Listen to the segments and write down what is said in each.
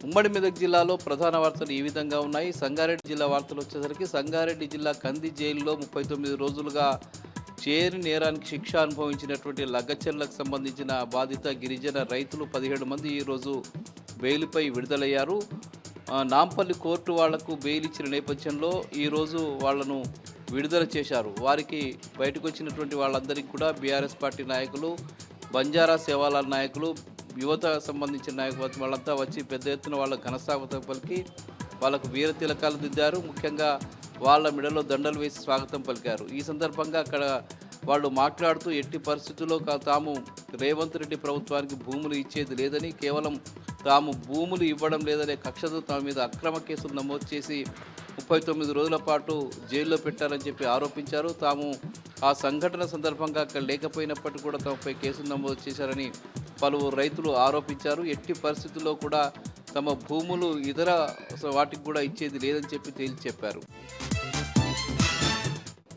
ఉమ్మడి మెదక్ జిల్లాలో ప్రధాన వార్తలు ఈ విధంగా ఉన్నాయి. సంగారెడ్డి జిల్లా వార్తలు వచ్చేసరికి సంగారెడ్డి జిల్లా కంది జైలులో 39 రోజులుగా చేరి నేరానికి శిక్ష అనుభవించినటువంటి లగ్గచెర్లకు సంబంధించిన బాధిత గిరిజన రైతులు 17 మంది ఈరోజు బెయిల్పై విడుదలయ్యారు. నాంపల్లి కోర్టు వాళ్లకు బెయిల్ ఇచ్చిన నేపథ్యంలో ఈరోజు వాళ్లను విడుదల చేశారు. వారికి బయటకు వచ్చినటువంటి వాళ్ళందరికీ కూడా బీఆర్ఎస్ పార్టీ నాయకులు, బంజారా సేవాలాల నాయకులు, యువత సంబంధించిన నాయకులు వాళ్ళంతా వచ్చి పెద్ద ఎత్తున వాళ్ళ ఘనస్వాగతం పలికి వాళ్ళకు వీర తిలకాలు దిద్దారు. ముఖ్యంగా వాళ్ళ మెడలో దండలు వేసి స్వాగతం పలికారు. ఈ సందర్భంగా అక్కడ వాళ్ళు మాట్లాడుతూ ఎట్టి పరిస్థితుల్లో తాము రేవంత్ రెడ్డి ప్రభుత్వానికి భూములు ఇచ్చేది లేదని, కేవలం తాము భూములు ఇవ్వడం లేదనే కక్షతో తమ మీద అక్రమ కేసులు నమోదు చేసి 39 రోజుల పాటు జైల్లో పెట్టారని చెప్పి ఆరోపించారు. తాము ఆ సంఘటన సందర్భంగా అక్కడ లేకపోయినప్పటికీ కూడా తమపై కేసులు నమోదు చేశారని పలువురు రైతులు ఆరోపించారు. ఎట్టి పరిస్థితుల్లో కూడా తమ భూములు ఇతర వాటికి కూడా ఇచ్చేది లేదని చెప్పి తేల్చి చెప్పారు.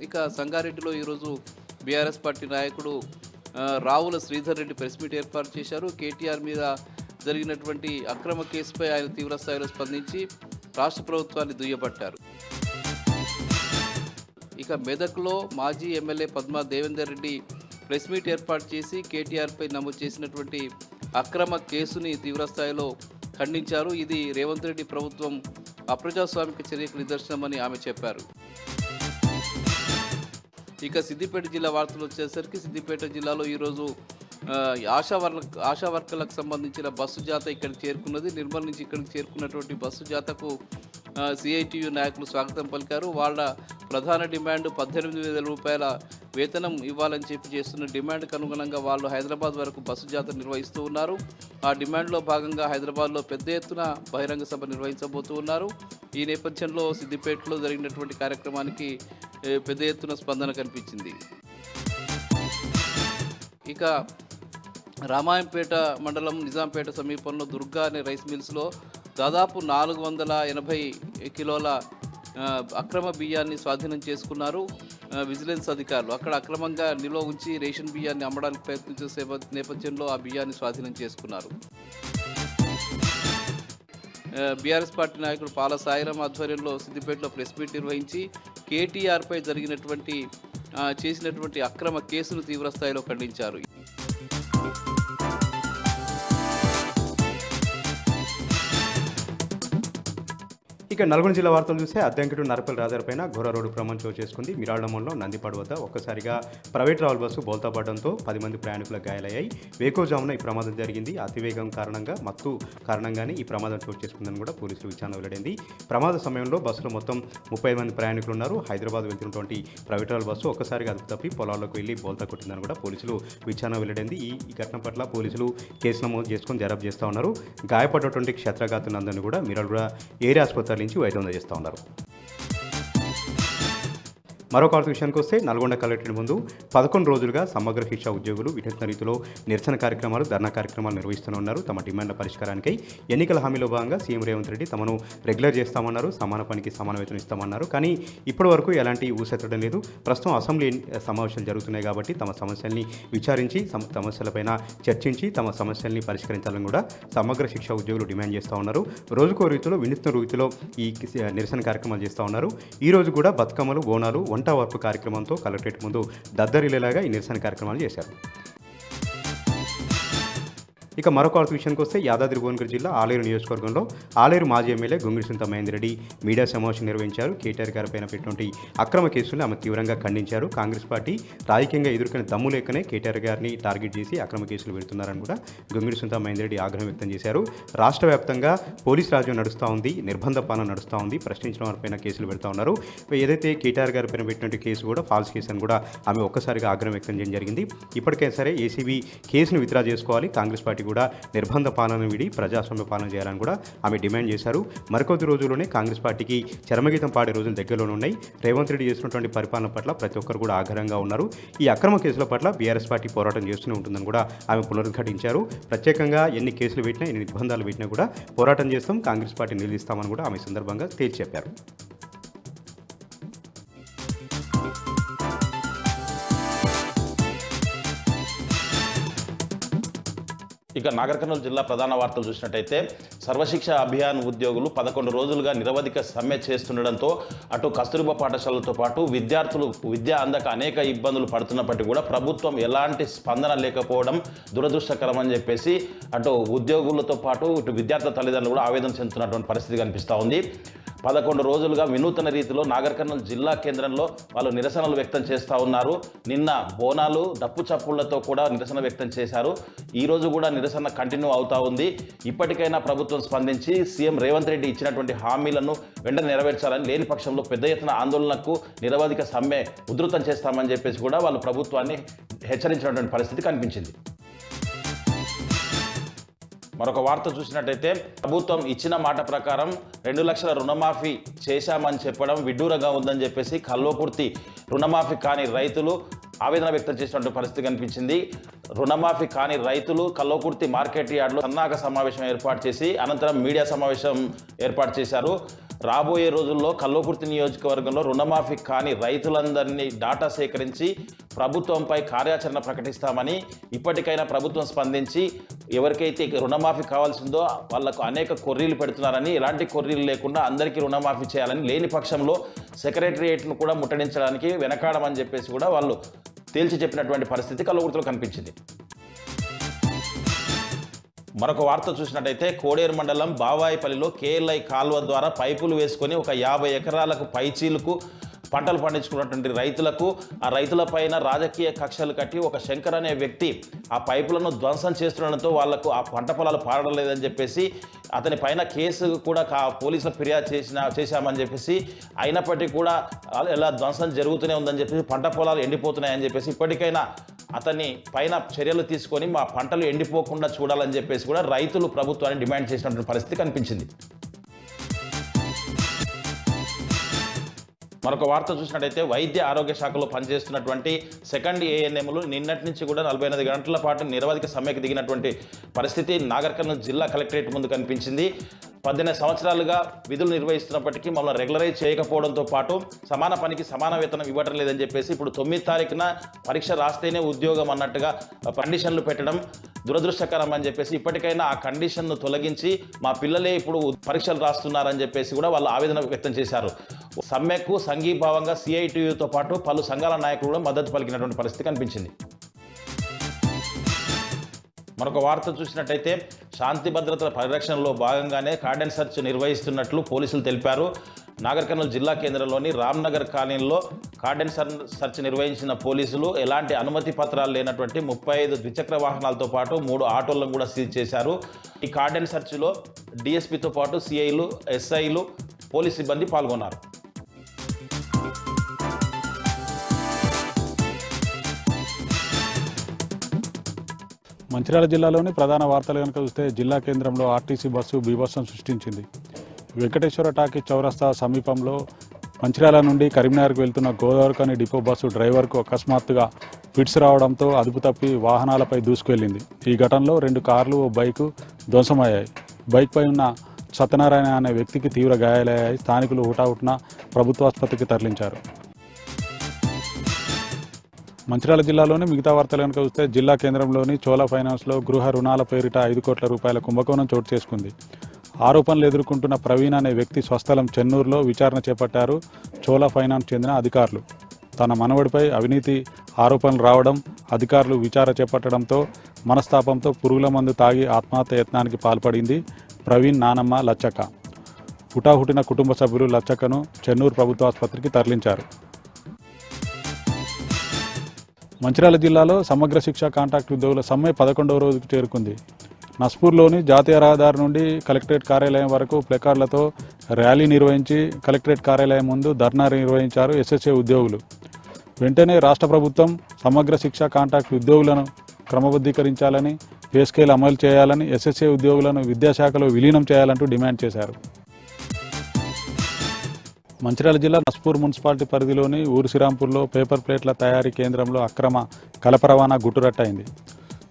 ఇక సంగారెడ్డిలో ఈరోజు బీఆర్ఎస్ పార్టీ నాయకుడు రావుల శ్రీధర్ రెడ్డి ప్రెస్ మీట్ ఏర్పాటు చేశారు. కేటీఆర్ మీద జరిగినటువంటి అక్రమ కేసుపై ఆయన తీవ్రస్థాయిలో స్పందించి రాష్ట్ర ప్రభుత్వాన్ని దుయ్యబట్టారు. ఇక మెదక్లో మాజీ MLA Padma Devender Reddy press meet ఏర్పాటు చేసి కేటీఆర్పై నమోదు చేసినటువంటి అక్రమ కేసుని తీవ్రస్థాయిలో ఖండించారు. ఇది రేవంత్ రెడ్డి ప్రభుత్వం అప్రజాస్వామిక చర్యకు నిదర్శనమని ఆమె చెప్పారు. ఇక సిద్దిపేట జిల్లా వార్తలు వచ్చేసరికి సిద్దిపేట జిల్లాలో ఈరోజు ఆశా వర్కర్లకు సంబంధించిన బస్సు జాత ఇక్కడికి చేరుకున్నది. నిర్మల్ నుంచి ఇక్కడికి చేరుకున్నటువంటి బస్సు జాతకు సిఐటియు నాయకులు స్వాగతం పలికారు. వాళ్ళ ప్రధాన డిమాండ్ 18,000 రూపాయల వేతనం ఇవ్వాలని చెప్పి చేస్తున్న డిమాండ్కు అనుగుణంగా వాళ్ళు హైదరాబాద్ వరకు బస్సు జాతర నిర్వహిస్తూ ఉన్నారు. ఆ డిమాండ్లో భాగంగా హైదరాబాద్లో పెద్ద ఎత్తున బహిరంగ సభ నిర్వహించబోతూ ఉన్నారు. ఈ నేపథ్యంలో సిద్దిపేటలో జరిగినటువంటి కార్యక్రమానికి పెద్ద ఎత్తున స్పందన కనిపించింది. ఇక రామాయంపేట మండలం నిజాంపేట సమీపంలో దుర్గా అనే రైస్ మిల్స్లో దాదాపు 480 కిలోల అక్రమ బియ్యాన్ని స్వాధీనం చేసుకున్నారు విజిలెన్స్ అధికారులు. అక్కడ అక్రమంగా నిల్వ ఉంచి రేషన్ బియ్యాన్ని అమ్మడానికి ప్రయత్నించే నేపథ్యంలో ఆ బియ్యాన్ని స్వాధీనం చేసుకున్నారు. బీఆర్ఎస్ పార్టీ నాయకుడు పాల సాయిరాం ఆధ్వర్యంలో సిద్దిపేటలో ప్రెస్ మీట్ నిర్వహించి కేటీఆర్పై చేసినటువంటి అక్రమ కేసును తీవ్రస్థాయిలో ఖండించారు. ఇక నల్గొండ జిల్లా వార్తలు చూస్తే అద్దంకిటు నరపల్లి రాజాపైన ఘోర రోడ్డు ప్రమాదం చోటు చేసుకుంది. మిరాళ్లమంలో నందిపాడు వద్ద ఒక్కసారిగా ప్రైవేట్ ట్రావెల్ బస్సు బోల్తా పడడంతో 10 మంది ప్రయాణికులకు గాయాలయ్యాయి. వేకోజామున ఈ ప్రమాదం జరిగింది. అతివేగం కారణంగా మత్తు కారణంగానే ఈ ప్రమాదం చోటు చేసుకుందని కూడా పోలీసులు విచారణ వెల్లడింది. ప్రమాద సమయంలో బస్సులో మొత్తం 30 మంది ప్రయాణికులు ఉన్నారు. హైదరాబాద్ వెళ్తున్నటువంటి ప్రైవేట్ ట్రావెల్ బస్సు ఒక్కసారిగా అదుపు తప్పి పొలాల్లోకి వెళ్లి బోల్తా కొట్టిందని కూడా పోలీసులు విచారణ వెల్లడింది. ఈ ఘటన పట్ల పోలీసులు కేసు నమోదు చేసుకుని దర్యాప్తు చేస్తూ ఉన్నారు. గాయపడ్డటువంటి క్షత్రఘాతులందరినీ కూడా మిరాల్గూడ ఏరియా ఆసుపత్రి నుంచి వైద్యం చేస్తూ ఉన్నారు. మరొక విషయానికి వస్తే నల్గొండ కలెక్టరేట్ ముందు 11 రోజులుగా సమగ్ర శిక్ష ఉద్యోగులు వినూత్న రీతిలో నిరసన కార్యక్రమాలు, ధర్నా కార్యక్రమాలు నిర్వహిస్తూనే ఉన్నారు. తమ డిమాండ్ల పరిష్కారానికై ఎన్నికల హామీలో భాగంగా సీఎం రేవంత్ రెడ్డి తమను రెగ్యులర్ చేస్తామన్నారు, సమాన పనికి సమాన వేతనం ఇస్తామన్నారు. కానీ ఇప్పటి వరకు ఎలాంటి ఊసెత్తడం లేదు. ప్రస్తుతం అసెంబ్లీ సమావేశాలు జరుగుతున్నాయి కాబట్టి తమ సమస్యల్ని విచారించి సమస్యలపైన చర్చించి తమ సమస్యల్ని పరిష్కరించాలని కూడా సమగ్ర శిక్ష ఉద్యోగులు డిమాండ్ చేస్తూ ఉన్నారు. రోజుకో రీతిలో వినూత్న రీతిలో ఈ నిరసన కార్యక్రమాలు చేస్తూ ఉన్నారు. ఈ రోజు కూడా బతుకమ్మలు, బోనాలు, వంట వార్పు కార్యక్రమంతో కలెక్టరేట్ ముందు దద్దరిల్లేలాగా ఈ నిరసన కార్యక్రమాలు చేశారు. ఇక మరొక విషయానికి వస్తే యాదాద్రి భువనగిరి జిల్లా ఆలేరు నియోజకవర్గంలో ఆలేరు మాజీ ఎమ్మెల్యే గొంగిడి సునీత మహేందర్ రెడ్డి మీడియా సమావేశం నిర్వహించారు. కేటీఆర్ గారిపైన పెట్టినటువంటి అక్రమ కేసులను ఆమె తీవ్రంగా ఖండించారు. కాంగ్రెస్ పార్టీ రాజకీయంగా ఎదుర్కొనే దమ్ము లేకనే కేటీఆర్ గారిని టార్గెట్ చేసి అక్రమ కేసులు పెడుతున్నారని కూడా గొంగిడి సునీత మహేందర్ రెడ్డి ఆగ్రహం వ్యక్తం చేశారు. రాష్ట్ర వ్యాప్తంగా పోలీస్ రాజ్యం నడుస్తూ ఉంది, నిర్బంధ పాలన నడుస్తూ ఉంది, ప్రశ్నించిన వారిపైన కేసులు పెడతా ఉన్నారు. ఏదైతే కేటీఆర్ గారిపైన పెట్టినటువంటి కేసు కూడా ఫాల్స్ కేసు అని కూడా ఆమె ఒక్కసారిగా ఆగ్రహం వ్యక్తం చేయడం జరిగింది. ఇప్పటికైనా సరే ఏసీబీ కేసును విత్డ్రా చేసుకోవాలి, కాంగ్రెస్ పార్టీ కూడా నిర్బంధ పాలన విడి ప్రజాస్వామ్య పాలన చేయాలని కూడా ఆమె డిమాండ్ చేశారు. మరికొద్ది రోజుల్లోనే కాంగ్రెస్ పార్టీకి చరమగీతం పాడే రోజులు దగ్గరలోనే ఉన్నాయి. రేవంత్ రెడ్డి చేస్తున్నటువంటి పరిపాలన పట్ల ప్రతి ఒక్కరు కూడా ఆగ్రహంగా ఉన్నారు. ఈ అక్రమ కేసుల పట్ల బీఆర్ఎస్ పార్టీ పోరాటం చేస్తూనే ఉంటుందని కూడా ఆమె పునరుద్ఘాటించారు. ప్రత్యేకంగా ఎన్ని కేసులు పెట్టినా, ఎన్ని నిర్బంధాలు పెట్టినా కూడా పోరాటం చేస్తాం, కాంగ్రెస్ పార్టీ నిలదీస్తామని కూడా ఆమె సందర్భంగా తేల్చి చెప్పారు. ఇక నాగర్ కర్నూలు జిల్లా ప్రధాన వార్తలు చూసినట్టయితే సర్వశిక్ష అభియాన్ ఉద్యోగులు 11 రోజులుగా నిరవధిక సమ్మె చేస్తుండడంతో అటు కస్తూర్బా పాఠశాలతో పాటు విద్యార్థులు విద్య అందక అనేక ఇబ్బందులు పడుతున్నప్పటికీ కూడా ప్రభుత్వం ఎలాంటి స్పందన లేకపోవడం దురదృష్టకరం అని చెప్పేసి అటు ఉద్యోగులతో పాటు ఇటు విద్యార్థుల తల్లిదండ్రులు కూడా ఆవేదన చెందుతున్నటువంటి పరిస్థితి కనిపిస్తూ ఉంది. 11 రోజులుగా వినూతన రీతిలో నాగర్ కర్నూలు జిల్లా కేంద్రంలో వాళ్ళు నిరసనలు వ్యక్తం చేస్తూ ఉన్నారు. నిన్న బోనాలు డప్పు చప్పుళ్లతో కూడా నిరసన వ్యక్తం చేశారు. ఈ రోజు కూడా నిరసన కంటిన్యూ అవుతా ఉంది. ఇప్పటికైనా ప్రభుత్వం స్పందించి సీఎం రేవంత్ రెడ్డి ఇచ్చినటువంటి హామీలను వెంటనే నెరవేర్చాలని, లేని పక్షంలో పెద్ద ఎత్తున ఆందోళనకు నిరవధిక సమ్మె ఉధృతం చేస్తామని చెప్పేసి కూడా వాళ్ళు ప్రభుత్వాన్ని హెచ్చరించినటువంటి పరిస్థితి కనిపించింది. మరొక వార్త చూసినట్టయితే ప్రభుత్వం ఇచ్చిన మాట ప్రకారం 2 లక్షల రుణమాఫీ చేశామని చెప్పడం విడ్డూరంగా ఉందని చెప్పేసి కల్వకుర్తి రుణమాఫీ కాని రైతులు ఆవేదన వ్యక్తం చేసినటువంటి పరిస్థితి కనిపించింది. రుణమాఫీ కాని రైతులు కల్వకుర్తి మార్కెట్ యార్డులో సన్నాహక సమావేశం ఏర్పాటు చేసి అనంతరం మీడియా సమావేశం ఏర్పాటు చేశారు. రాబోయే రోజుల్లో కల్వకుర్తి నియోజకవర్గంలో రుణమాఫీ కాని రైతులందరినీ డాటా సేకరించి ప్రభుత్వంపై కార్యాచరణ ప్రకటిస్తామని, ఇప్పటికైనా ప్రభుత్వం స్పందించి ఎవరికైతే రుణమాఫీ కావాల్సిందో వాళ్లకు అనేక కొర్రీలు పెడుతున్నారని, ఎలాంటి కొర్రీలు లేకుండా అందరికీ రుణమాఫీ చేయాలని, లేని పక్షంలో సెక్రటరియేట్ను కూడా ముట్టడించడానికి వెనకాడమని చెప్పేసి కూడా వాళ్ళు తేల్చి చెప్పినటువంటి పరిస్థితి కల్వకుర్తిలో కనిపించింది. మరొక వార్త చూసినట్టయితే కోడేరు మండలం బావాయిపల్లిలో కేఎల్ఐ కాల్వ ద్వారా పైపులు వేసుకొని ఒక 50 ఎకరాలకు పైచీలకు పంటలు పండించుకున్నటువంటి రైతులకు, ఆ రైతులపైన రాజకీయ కక్షలు కట్టి ఒక శంకర్ అనే వ్యక్తి ఆ పైపులను ధ్వంసం చేస్తుండడంతో వాళ్లకు ఆ పంట పొలాలు పారడం లేదని చెప్పేసి అతని పైన కేసు కూడా పోలీసులు ఫిర్యాదు చేశామని చెప్పేసి, అయినప్పటికీ కూడా ఇలా ధ్వంసం జరుగుతూనే ఉందని చెప్పేసి పంట పొలాలు ఎండిపోతున్నాయని చెప్పేసి ఇప్పటికైనా అతని పైన చర్యలు తీసుకొని మా పంటలు ఎండిపోకుండా చూడాలని చెప్పేసి కూడా రైతులు ప్రభుత్వాన్ని డిమాండ్ చేసినటువంటి పరిస్థితి కనిపించింది. మరొక వార్త చూసినట్టయితే వైద్య ఆరోగ్య శాఖలో పనిచేస్తున్నటువంటి సెకండ్ ఏఎన్ఎంలు నిన్నటి నుంచి కూడా 48 గంటల పాటు నిరవధిక సమ్మెకు దిగినటువంటి పరిస్థితి నాగర్ కర్నూలు జిల్లా కలెక్టరేట్ ముందు కనిపించింది. 18 సంవత్సరాలుగా విధులు నిర్వహిస్తున్నప్పటికీ మమ్మల్ని రెగ్యులరైజ్ చేయకపోవడంతో పాటు సమాన పనికి సమాన వేతనం ఇవ్వడం లేదని చెప్పేసి ఇప్పుడు 9 తారీఖున పరీక్ష రాస్తేనే ఉద్యోగం అన్నట్టుగా కండిషన్లు పెట్టడం దురదృష్టకరం అని చెప్పేసి, ఇప్పటికైనా ఆ కండిషన్ను తొలగించి మా పిల్లలే ఇప్పుడు పరీక్షలు రాస్తున్నారని చెప్పేసి కూడా వాళ్ళు ఆవేదన వ్యక్తం చేశారు. సమ్మెకు సంఘీభావంగా సిఐటియుతో పాటు పలు సంఘాల నాయకులు కూడా మద్దతు పలికినటువంటి పరిస్థితి కనిపించింది. మరొక వార్త చూసినట్టయితే శాంతి భద్రతల పరిరక్షణలో భాగంగానే కార్డన్ సెర్చ్ నిర్వహిస్తున్నట్లు పోలీసులు తెలిపారు. నాగర్ కర్నూలు జిల్లా కేంద్రంలోని రామ్నగర్ కాలనీలో కార్డన్ సెర్చ్ నిర్వహించిన పోలీసులు ఎలాంటి అనుమతి పత్రాలు లేనటువంటి 35 ద్విచక్ర వాహనాలతో పాటు 3 ఆటోలను కూడా సీజ్ చేశారు. ఈ కార్డన్ సెర్చ్లో డిఎస్పీతో పాటు సిఐలు, ఎస్ఐలు, పోలీస్ సిబ్బంది పాల్గొన్నారు. మంచిర్యాల జిల్లాలోని ప్రధాన వార్తలు కనుక చూస్తే జిల్లా కేంద్రంలో ఆర్టీసీ బస్సు బీభత్సం సృష్టించింది. వెంకటేశ్వర టాకీ చౌరస్తా సమీపంలో మంచిర్యాల నుండి కరీంనగర్కు వెళ్తున్న గోదావరిఖని డిపో బస్సు డ్రైవర్కు అకస్మాత్తుగా ఫిట్స్ రావడంతో అదుపు తప్పి వాహనాలపై దూసుకెళ్లింది. ఈ ఘటనలో 2 కార్లు, ఓ బైకు ధ్వంసమయ్యాయి. బైక్పై ఉన్న సత్యనారాయణ అనే వ్యక్తికి తీవ్ర గాయాలయ్యాయి. స్థానికులు హుటాహుటిన ప్రభుత్వాసుపత్రికి తరలించారు. మంచిర్యాల జిల్లాలోని మిగతా వార్తలు కనుక చూస్తే జిల్లా కేంద్రంలోని చోళ ఫైనాన్స్లో గృహ రుణాల పేరిట 5 కోట్ల రూపాయల కుంభకోణం చోటు చేసుకుంది. ఆరోపణలు ఎదుర్కొంటున్న ప్రవీణ్ అనే వ్యక్తి స్వస్థలం చెన్నూరులో విచారణ చేపట్టారు చోళ ఫైనాన్స్ చెందిన అధికారులు. తన మనవడిపై అవినీతి ఆరోపణలు రావడం, అధికారులు విచారణ చేపట్టడంతో మనస్తాపంతో పురుగుల మందు తాగి ఆత్మహత్య యత్నానికి పాల్పడింది ప్రవీణ్ నానమ్మ లచ్చక్క. హుటాహుటిన కుటుంబ సభ్యులు లచ్చక్కను చెన్నూరు ప్రభుత్వాసుపత్రికి తరలించారు. మంచిర్యాల జిల్లాలో సమగ్ర శిక్ష కాంట్రాక్ట్ ఉద్యోగుల సమ్మె 11వ రోజుకు చేరుకుంది. నస్పూర్లోని జాతీయ రహదారి నుండి కలెక్టరేట్ కార్యాలయం వరకు ప్లకార్డులతో ర్యాలీ నిర్వహించి కలెక్టరేట్ కార్యాలయం ముందు ధర్నా నిర్వహించారు ఎస్ఎస్ఏ ఉద్యోగులు. వెంటనే రాష్ట్ర ప్రభుత్వం సమగ్ర శిక్ష కాంట్రాక్ట్ ఉద్యోగులను క్రమబద్ధీకరించాలని, పే స్కేల్ అమలు చేయాలని, ఎస్ఎస్ఏ ఉద్యోగులను విద్యాశాఖలో విలీనం చేయాలంటూ డిమాండ్ చేశారు. మంచిర్యాల జిల్లా నస్పూర్ మున్సిపాలిటీ పరిధిలోని ఊరు శ్రీరాంపూర్లో పేపర్ ప్లేట్ల తయారీ కేంద్రంలో అక్రమ కలప రవాణా గుట్టురట్టయింది.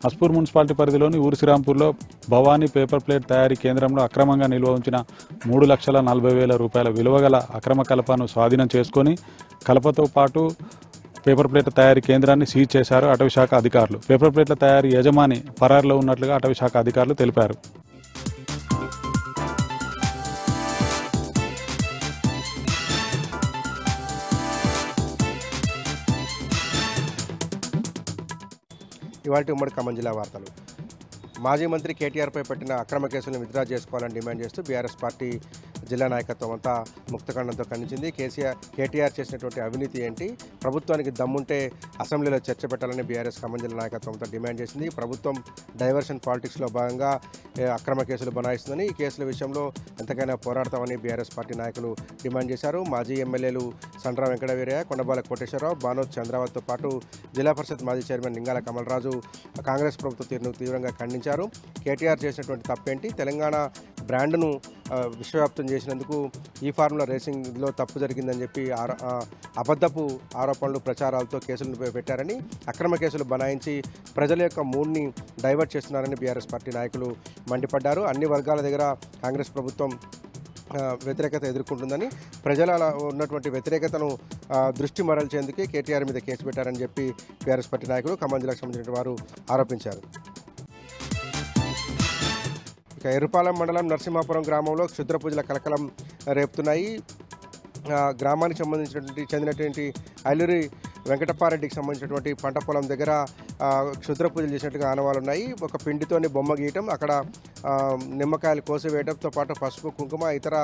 నస్పూర్ మున్సిపాలిటీ పరిధిలోని ఊరు శ్రీరాంపూర్లో భవానీ పేపర్ ప్లేట్ తయారీ కేంద్రంలో అక్రమంగా నిల్వ ఉంచిన 3,40,000 రూపాయల విలువగల అక్రమ కలపను స్వాధీనం చేసుకొని కలపతో పాటు పేపర్ ప్లేట్ల తయారీ కేంద్రాన్ని సీజ్ చేశారు అటవీ శాఖ అధికారులు. పేపర్ ప్లేట్ల తయారీ యజమాని పరారులో ఉన్నట్లుగా అటవీ శాఖ అధికారులు తెలిపారు. ఇవాళ ఉమ్మడి ఖమ్మం జిల్లా వార్తలు. మాజీ మంత్రి కేటీఆర్పై పెట్టిన అక్రమ కేసులను విత్డ్రా చేసుకోవాలని డిమాండ్ చేస్తూ బీఆర్ఎస్ పార్టీ జిల్లా నాయకత్వం అంతా ముక్తఖండంతో ఖండించింది. కేటీఆర్ చేసినటువంటి అవినీతి ఏంటి, ప్రభుత్వానికి దమ్ముంటే అసెంబ్లీలో చర్చ పెట్టాలని బీఆర్ఎస్ ఖమ్మం జిల్లా నాయకత్వంతో డిమాండ్ చేసింది. ప్రభుత్వం డైవర్షన్ పాలిటిక్స్లో భాగంగా అక్రమ కేసులు బనాయిస్తుందని, ఈ కేసుల విషయంలో ఎంతకైనా పోరాడతామని బీఆర్ఎస్ పార్టీ నాయకులు డిమాండ్ చేశారు. మాజీ ఎమ్మెల్యేలు సండ్ర వెంకటవీరయ్య, కొండబాల కోటేశ్వరరావు, బానోత్ చంద్రావత్తో పాటు జిల్లా పరిషత్ మాజీ చైర్మన్ నింగాల కమలరాజు కాంగ్రెస్ ప్రభుత్వ తీరును తీవ్రంగా ఖండించారు. కేటీఆర్ చేసినటువంటి తప్పేంటి, తెలంగాణ బ్రాండ్ను విశ్వవ్యాప్తం చేసినందుకు ఈ ఫార్ములా రేసింగ్లో తప్పు జరిగిందని చెప్పి అబద్ధపు ఆరోపణలు ప్రచారాలతో కేసులను పెట్టారని, అక్రమ కేసులు బనాయించి ప్రజల యొక్క మూడ్ని డైవర్ట్ చేస్తున్నారని బీఆర్ఎస్ పార్టీ నాయకులు మండిపడ్డారు. అన్ని వర్గాల దగ్గర కాంగ్రెస్ ప్రభుత్వం వ్యతిరేకత ఎదుర్కొంటుందని, ప్రజల ఉన్నటువంటి వ్యతిరేకతను దృష్టి మరల్చేందుకే కేటీఆర్ మీద కేసు పెట్టారని చెప్పి బీఆర్ఎస్ పార్టీ నాయకులు ఖమ్మం జిల్లాకు సంబంధించిన వారు ఆరోపించారు. ఇక ఎర్రుపాలెం మండలం నరసింహాపురం గ్రామంలో క్షుద్ర పూజల కలకలం రేపుతున్నాయి. గ్రామానికి చెందినటువంటి ఐలూరి వెంకటప్పారెడ్డికి సంబంధించినటువంటి పంట పొలం దగ్గర క్షుద్ర పూజలు చేసినట్టుగా ఆనవాళ్ళు ఉన్నాయి. ఒక పిండితోని బొమ్మ గీయటం, అక్కడ నిమ్మకాయలు కోసివేయడంతో పాటు పసుపు, కుంకుమ, ఇతర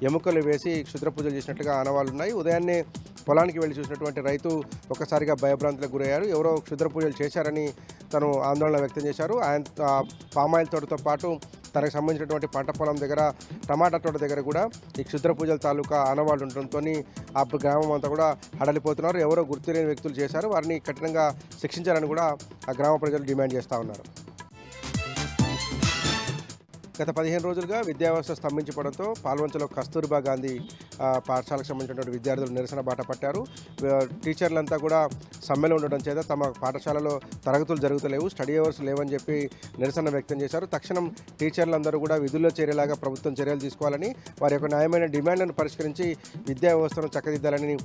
ఎముకలు వేసి క్షుద్ర పూజలు చేసినట్టుగా ఆనవాళ్ళు ఉన్నాయి. ఉదయాన్నే పొలానికి వెళ్ళి చూసినటువంటి రైతు ఒక్కసారిగా భయభ్రాంతులకు గురయ్యారు. ఎవరో క్షుద్ర పూజలు చేశారని తను ఆందోళన వ్యక్తం చేశారు. ఆయన పామాయిల్ తోటతో పాటు తనకు సంబంధించినటువంటి పంట పొలం దగ్గర, టమాటా తోట దగ్గర కూడా ఈ క్షుద్ర పూజల తాలూకా ఆనవాళ్ళు ఉండటంతో ఆ గ్రామం అంతా కూడా హడలిపోతున్నారు. ఎవరో గుర్తులేని వ్యక్తులు చేశారు, వారిని కఠినంగా శిక్షించాలని కూడా ఆ గ్రామ ప్రజలు డిమాండ్ చేస్తూ ఉన్నారు. గత 15 రోజులుగా విద్యా వ్యవస్థ స్తంభించిపోవడంతో పాల్వంచలో కస్తూర్బా గాంధీ పాఠశాలకు సంబంధించినటువంటి విద్యార్థులు నిరసన బాట పట్టారు. టీచర్లంతా కూడా సమ్మెలో ఉండడం చేత తమ పాఠశాలలో తరగతులు జరుగుతలేవు, స్టడీ అవర్స్ లేవని చెప్పి నిరసన వ్యక్తం చేశారు. తక్షణం టీచర్లందరూ కూడా విధుల్లో చేరేలాగా ప్రభుత్వం చర్యలు తీసుకోవాలని, వారి యొక్క న్యాయమైన డిమాండ్లను పరిష్కరించి విద్యా వ్యవస్థను చక్కదిద్దాలని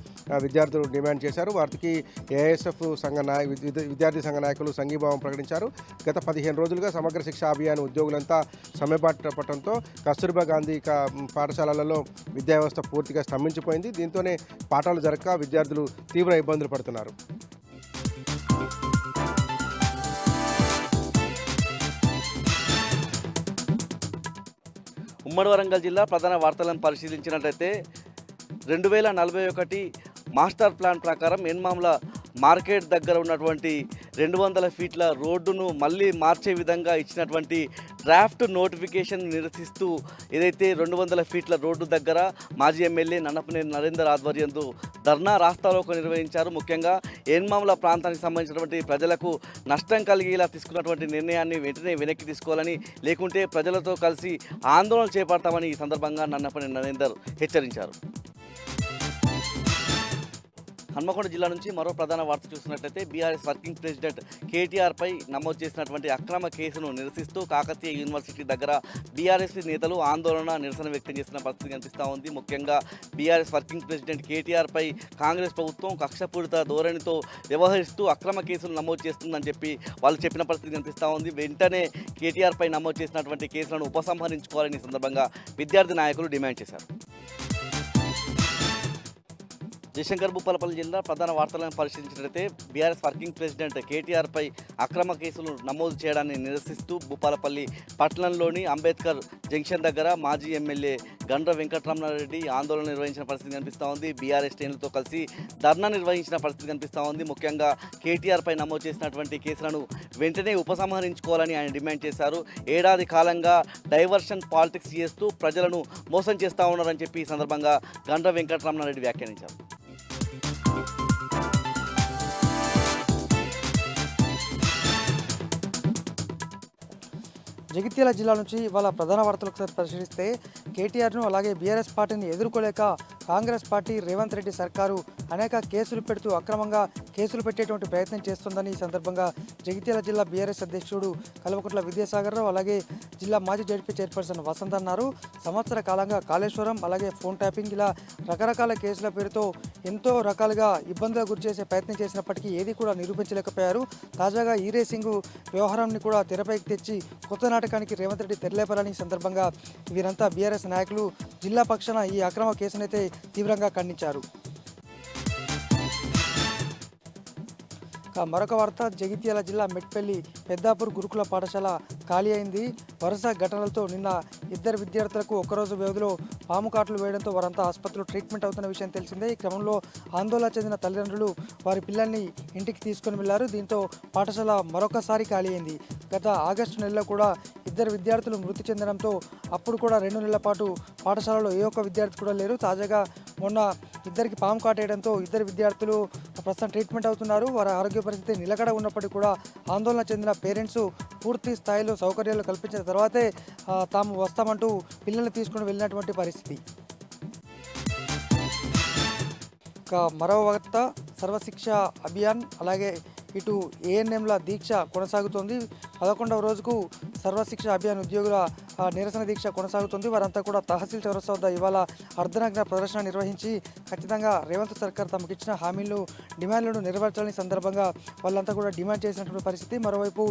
విద్యార్థులు డిమాండ్ చేశారు. వారికి ఏఎస్ఎఫ్ విద్యార్థి సంఘ నాయకులు సంఘీభావం ప్రకటించారు. గత 15 రోజులుగా సమగ్ర శిక్షా అభియాన్ ఉద్యోగులంతా సమ్మె పట్టడంతో కస్తూర్బా గాంధీ పాఠశాలలలో విద్యా వ్యవస్థ పూర్తిగా స్తంభించిపోయింది. దీంతోనే పాఠాలు జరగక విద్యార్థులు తీవ్ర ఇబ్బందులు పడుతున్నారు. ఉమ్మడి వరంగల్ జిల్లా ప్రధాన వార్తలను పరిశీలించినట్లయితే 2041 మాస్టర్ ప్లాన్ ప్రకారం ఎన్మామ్ల మార్కెట్ దగ్గర ఉన్నటువంటి 200 ఫీట్ల రోడ్డును మళ్ళీ మార్చే విధంగా ఇచ్చినటువంటి డ్రాఫ్ట్ నోటిఫికేషన్ నిరసిస్తూ ఏదైతే 200 ఫీట్ల రోడ్డు దగ్గర మాజీ ఎమ్మెల్యే నన్నపనేని నరేందర్ ఆధ్వర్యంలో ధర్నా రాస్తారోకో నిర్వహించారు. ముఖ్యంగా ఎన్మామ్ల ప్రాంతానికి సంబంధించినటువంటి ప్రజలకు నష్టం కలిగేలా తీసుకున్నటువంటి నిర్ణయాన్ని వెంటనే వెనక్కి తీసుకోవాలని, లేకుంటే ప్రజలతో కలిసి ఆందోళన చేపడతామని ఈ సందర్భంగా నన్నపనేని నరేందర్ హెచ్చరించారు. హన్మకొండ జిల్లా నుంచి మరో ప్రధాన వార్త చూసినట్లయితే బీఆర్ఎస్ వర్కింగ్ ప్రెసిడెంట్ కేటీఆర్పై నమోదు చేసినటువంటి అక్రమ కేసును నిరసిస్తూ కాకతీయ యూనివర్సిటీ దగ్గర బీఆర్ఎస్ నేతలు ఆందోళన నిరసన వ్యక్తం చేసిన పరిస్థితి కనిపిస్తూ ఉంది. ముఖ్యంగా బీఆర్ఎస్ వర్కింగ్ ప్రెసిడెంట్ కేటీఆర్పై కాంగ్రెస్ ప్రభుత్వం కక్షపూరిత ధోరణితో వ్యవహరిస్తూ అక్రమ కేసులు నమోదు చేస్తుందని చెప్పి వాళ్ళు చెప్పిన పరిస్థితి కనిపిస్తూ ఉంది. వెంటనే కేటీఆర్పై నమోదు చేసినటువంటి కేసులను ఉపసంహరించుకోవాలని సందర్భంగా విద్యార్థి నాయకులు డిమాండ్ చేశారు. జయశంకర్ భూపాలపల్లి జిల్లా ప్రధాన వార్తలను పరిశీలించినట్లయితే బీఆర్ఎస్ వర్కింగ్ ప్రెసిడెంట్ కేటీఆర్పై అక్రమ కేసులు నమోదు చేయడాన్ని నిరసిస్తూ భూపాలపల్లి పట్టణంలోని అంబేద్కర్ జంక్షన్ దగ్గర మాజీ ఎమ్మెల్యే గండ్ర వెంకటరమణారెడ్డి ఆందోళన నిర్వహించిన పరిస్థితి కనిపిస్తూ ఉంది. బీఆర్ఎస్ శ్రేణులతో కలిసి ధర్నా నిర్వహించిన పరిస్థితి కనిపిస్తూ ఉంది. ముఖ్యంగా కేటీఆర్పై నమోదు చేసినటువంటి కేసులను వెంటనే ఉపసంహరించుకోవాలని ఆయన డిమాండ్ చేశారు. ఏడాది కాలంగా డైవర్షన్ పాలిటిక్స్ చేస్తూ ప్రజలను మోసం చేస్తూ ఉన్నారని చెప్పి ఈ సందర్భంగా గండ్ర వెంకటరమణారెడ్డి వ్యాఖ్యానించారు. జగిత్యాల జిల్లా నుంచి ఇవాళ ప్రధాన వార్తలు ఒకసారి పరిశీలిస్తే కేటీఆర్ను అలాగే బీఆర్ఎస్ పార్టీని ఎదుర్కోలేక కాంగ్రెస్ పార్టీ రేవంత్ రెడ్డి సర్కారు అనేక కేసులు పెడుతూ అక్రమంగా కేసులు పెట్టేటువంటి ప్రయత్నం చేస్తుందని ఈ సందర్భంగా జగిత్యాల జిల్లా బీఆర్ఎస్ అధ్యక్షుడు కల్వకుంట్ల విద్యాసాగర్ రావు అలాగే జిల్లా మాజీ జడ్పీ చైర్పర్సన్ వసంత్ అన్నారు. సంవత్సర కాలంగా కాళేశ్వరం అలాగే ఫోన్ ట్యాపింగ్ ఇలా రకరకాల కేసుల పేరుతో ఎంతో రకాలుగా ఇబ్బందులకు గురి చేసే ప్రయత్నం చేసినప్పటికీ ఏది కూడా నిరూపించలేకపోయారు. తాజాగా ఈ రేసింగ్ వ్యవహారాన్ని కూడా తెరపైకి తెచ్చి కొత్త నాటకానికి రేవంత్ రెడ్డి తెరలేపాలని సందర్భంగా వీరంతా బీఆర్ఎస్ నాయకులు జిల్లా పక్షాన ఈ అక్రమ కేసునైతే తీవ్రంగా ఖండించారు. మరొక వార్త, జగిత్యాల జిల్లా మెట్పల్లి పెద్దాపూర్ గురుకుల పాఠశాల ఖాళీ అయింది. వరుస ఘటనలతో నిన్న ఇద్దరు విద్యార్థులకు ఒక్కరోజు వ్యవధిలో పాము కాట్లు వేయడంతో వారంతా ఆసుపత్రిలో ట్రీట్మెంట్ అవుతున్న విషయం తెలిసిందే. ఈ క్రమంలో ఆందోళన చెందిన తల్లిదండ్రులు వారి పిల్లల్ని ఇంటికి తీసుకొని వెళ్లారు. దీంతో పాఠశాల మరొకసారి ఖాళీ అయింది. గత ఆగస్టు నెలలో కూడా ఇద్దరు విద్యార్థులు మృతి చెందడంతో అప్పుడు కూడా 2 నెలల పాటు పాఠశాలలో ఏ ఒక్క విద్యార్థి కూడా లేరు. తాజాగా మొన్న ఇద్దరికి పాము కాటేయడంతో ఇద్దరు విద్యార్థులు ప్రస్తుతం ట్రీట్మెంట్ అవుతున్నారు. వారి ఆరోగ్య పరిస్థితి నిలకడ ఉన్నప్పటికీ కూడా ఆందోళన చెందిన పేరెంట్స్ పూర్తి స్థాయిలో సౌకర్యాలు కల్పించిన తర్వాతే తాము వస్తామంటూ పిల్లల్ని తీసుకుని వెళ్ళినటువంటి పరిస్థితి. మరో వార్త, సర్వశిక్ష అభియాన్ అలాగే ఇటు ఏఎన్ఎంల దీక్ష కొనసాగుతోంది. 11వ రోజుకు సర్వశిక్ష అభియాన్ ఉద్యోగుల నిరసన దీక్ష కొనసాగుతుంది. వారంతా కూడా తహసీల్ చౌరస్తా వద్ద ఇవాళ అర్ధనగ్న ప్రదర్శన నిర్వహించి ఖచ్చితంగా రేవంత్ సర్కార్ తమకు ఇచ్చిన హామీలు డిమాండ్లను నెరవేర్చాలని సందర్భంగా వాళ్ళంతా కూడా డిమాండ్ చేసినటువంటి పరిస్థితి. మరోవైపు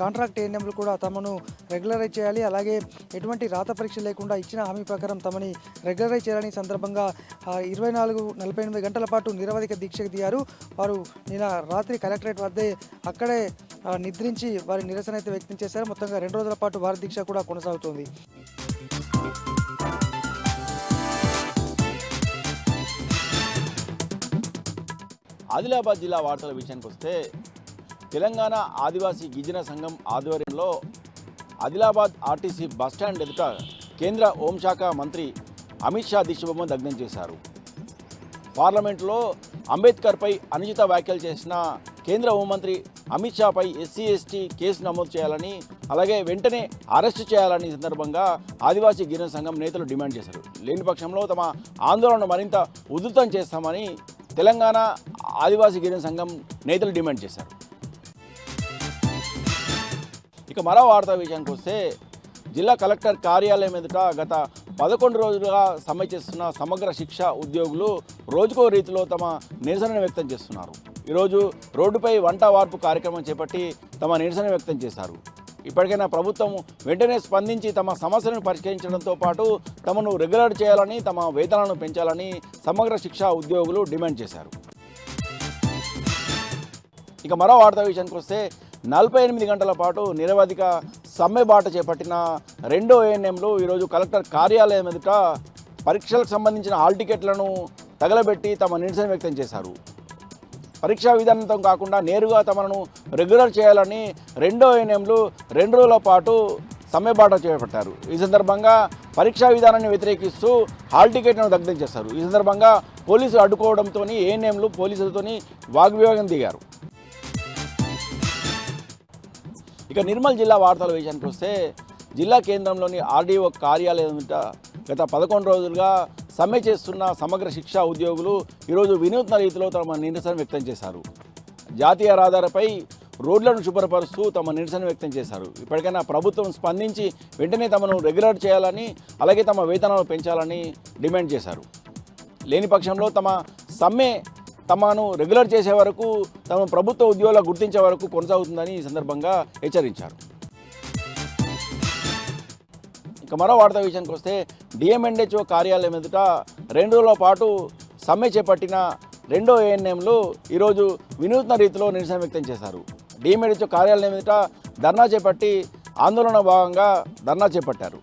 కాంట్రాక్ట్ ఏఎన్ఎంలు కూడా తమను రెగ్యులరైజ్ చేయాలి, అలాగే ఎటువంటి రాత పరీక్ష లేకుండా ఇచ్చిన హామీ ప్రకారం తమని రెగ్యులరైజ్ చేయాలని సందర్భంగా 24-48 గంటల పాటు నిరవధిక దీక్షకు దిగారు. వారు నిన్న రాత్రి కలెక్టరేట్ వద్దే అక్కడే నిద్రించి వారి నిరసన అయితే వ్యక్తం చేశారు. మొత్తంగా 2 రోజుల పాటు వారి దీక్ష కూడా కొనసాగుతోంది. ఆదిలాబాద్ జిల్లా వార్తల విషయానికి వస్తే, తెలంగాణ ఆదివాసీ గిరిజన సంఘం ఆధ్వర్యంలో ఆదిలాబాద్ ఆర్టీసీ బస్టాండ్ ఎదుట కేంద్ర హోంశాఖ మంత్రి అమిత్ షా దిష్టిబొమ్మ దగ్ధం చేశారు. పార్లమెంట్లో అంబేద్కర్పై అనుచిత వ్యాఖ్యలు చేసిన కేంద్ర హోంమంత్రి అమిత్ షాపై SC/ST కేసు నమోదు చేయాలని, అలాగే వెంటనే అరెస్టు చేయాలని సందర్భంగా ఆదివాసీ గిరిజన సంఘం నేతలు డిమాండ్ చేశారు. లేని పక్షంలో తమ ఆందోళనను మరింత ఉధృతం చేస్తామని తెలంగాణ ఆదివాసీ గిరిజన సంఘం నేతలు డిమాండ్ చేశారు. ఇక మరో వార్తా విషయానికి వస్తే, జిల్లా కలెక్టర్ కార్యాలయం ఎదుట గత 11 రోజులుగా సమ్మె చేస్తున్న సమగ్ర శిక్ష ఉద్యోగులు రోజుకో రీతిలో తమ నిరసనను వ్యక్తం చేస్తున్నారు. ఈరోజు రోడ్డుపై వంట వార్పు కార్యక్రమం చేపట్టి తమ నిరసన వ్యక్తం చేశారు. ఇప్పటికైనా ప్రభుత్వం వెంటనే స్పందించి తమ సమస్యలను పరిష్కరించడంతో పాటు తమను రెగ్యులర్ చేయాలని, తమ వేతనాలను పెంచాలని సమగ్ర శిక్ష ఉద్యోగులు డిమాండ్ చేశారు. ఇక మరో వార్తా విషయానికి వస్తే, 48 గంటల పాటు నిరవధిక సమ్మె బాట చేపట్టిన 2 ఏఎన్ఎంలు ఈరోజు కలెక్టర్ కార్యాలయం ఎదుట పరీక్షలకు సంబంధించిన హాల్ టికెట్లను తగలబెట్టి తమ నిరసన వ్యక్తం చేశారు. పరీక్షా విధానంతో కాకుండా నేరుగా తమను రెగ్యులర్ చేయాలని 2 ఏఎన్ఎంలు 2 రోజుల పాటు సమ్మె బాట చేపట్టారు. ఈ సందర్భంగా పరీక్షా విధానాన్ని వ్యతిరేకిస్తూ హాల్ టికెట్లను దగ్ధం చేశారు. ఈ సందర్భంగా పోలీసులు అడ్డుకోవడంతో ఏఎన్ఎంలు పోలీసులతో వాగ్వివాదం దిగారు. ఇక నిర్మల్ జిల్లా వార్తల విషయానికి వస్తే, జిల్లా కేంద్రంలోని RDO కార్యాలయం గత 11 రోజులుగా సమ్మె చేస్తున్న సమగ్ర శిక్షా ఉద్యోగులు ఈరోజు వినూత్న రీతిలో తమ నిరసన వ్యక్తం చేశారు. జాతీయ రహదారిపై రోడ్లను శుభ్రపరుస్తూ తమ నిరసన వ్యక్తం చేశారు. ఇప్పటికైనా ప్రభుత్వం స్పందించి వెంటనే తమను రెగ్యులర్ చేయాలని, అలాగే తమ వేతనాలు పెంచాలని డిమాండ్ చేశారు. లేని పక్షంలో తమ సమ్మె తమను రెగ్యులర్ చేసే వరకు, తమ ప్రభుత్వ ఉద్యోగులు గుర్తించే వరకు కొనసాగుతుందని ఈ సందర్భంగా హెచ్చరించారు. ఇక మరో వార్తా విషయానికి వస్తే, DMNHO కార్యాలయం ఎదుట 2 రోజుల పాటు సమ్మె చేపట్టిన 2 ఏఎన్ఎంలు ఈరోజు వినూత్న రీతిలో నిరసన వ్యక్తం చేశారు. DMNHO కార్యాలయం ఎదుట ధర్నా చేపట్టి ఆందోళన భాగంగా ధర్నా చేపట్టారు.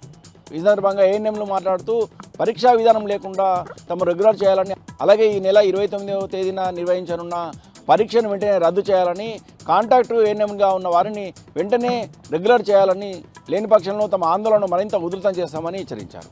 ఈ సందర్భంగా ఏఎన్ఎంలు మాట్లాడుతూ పరీక్షా విధానం లేకుండా తమ రెగ్యులర్ చేయాలని, అలాగే ఈ నెల 29వ తేదీన నిర్వహించనున్న పరీక్షను వెంటనే రద్దు చేయాలని, కాంట్రాక్టు ఏఎన్ఎంగా ఉన్న వారిని వెంటనే రెగ్యులర్ చేయాలని, లేని పక్షంలో తమ ఆందోళనను మరింత ఉధృతం చేస్తామని హెచ్చరించారు.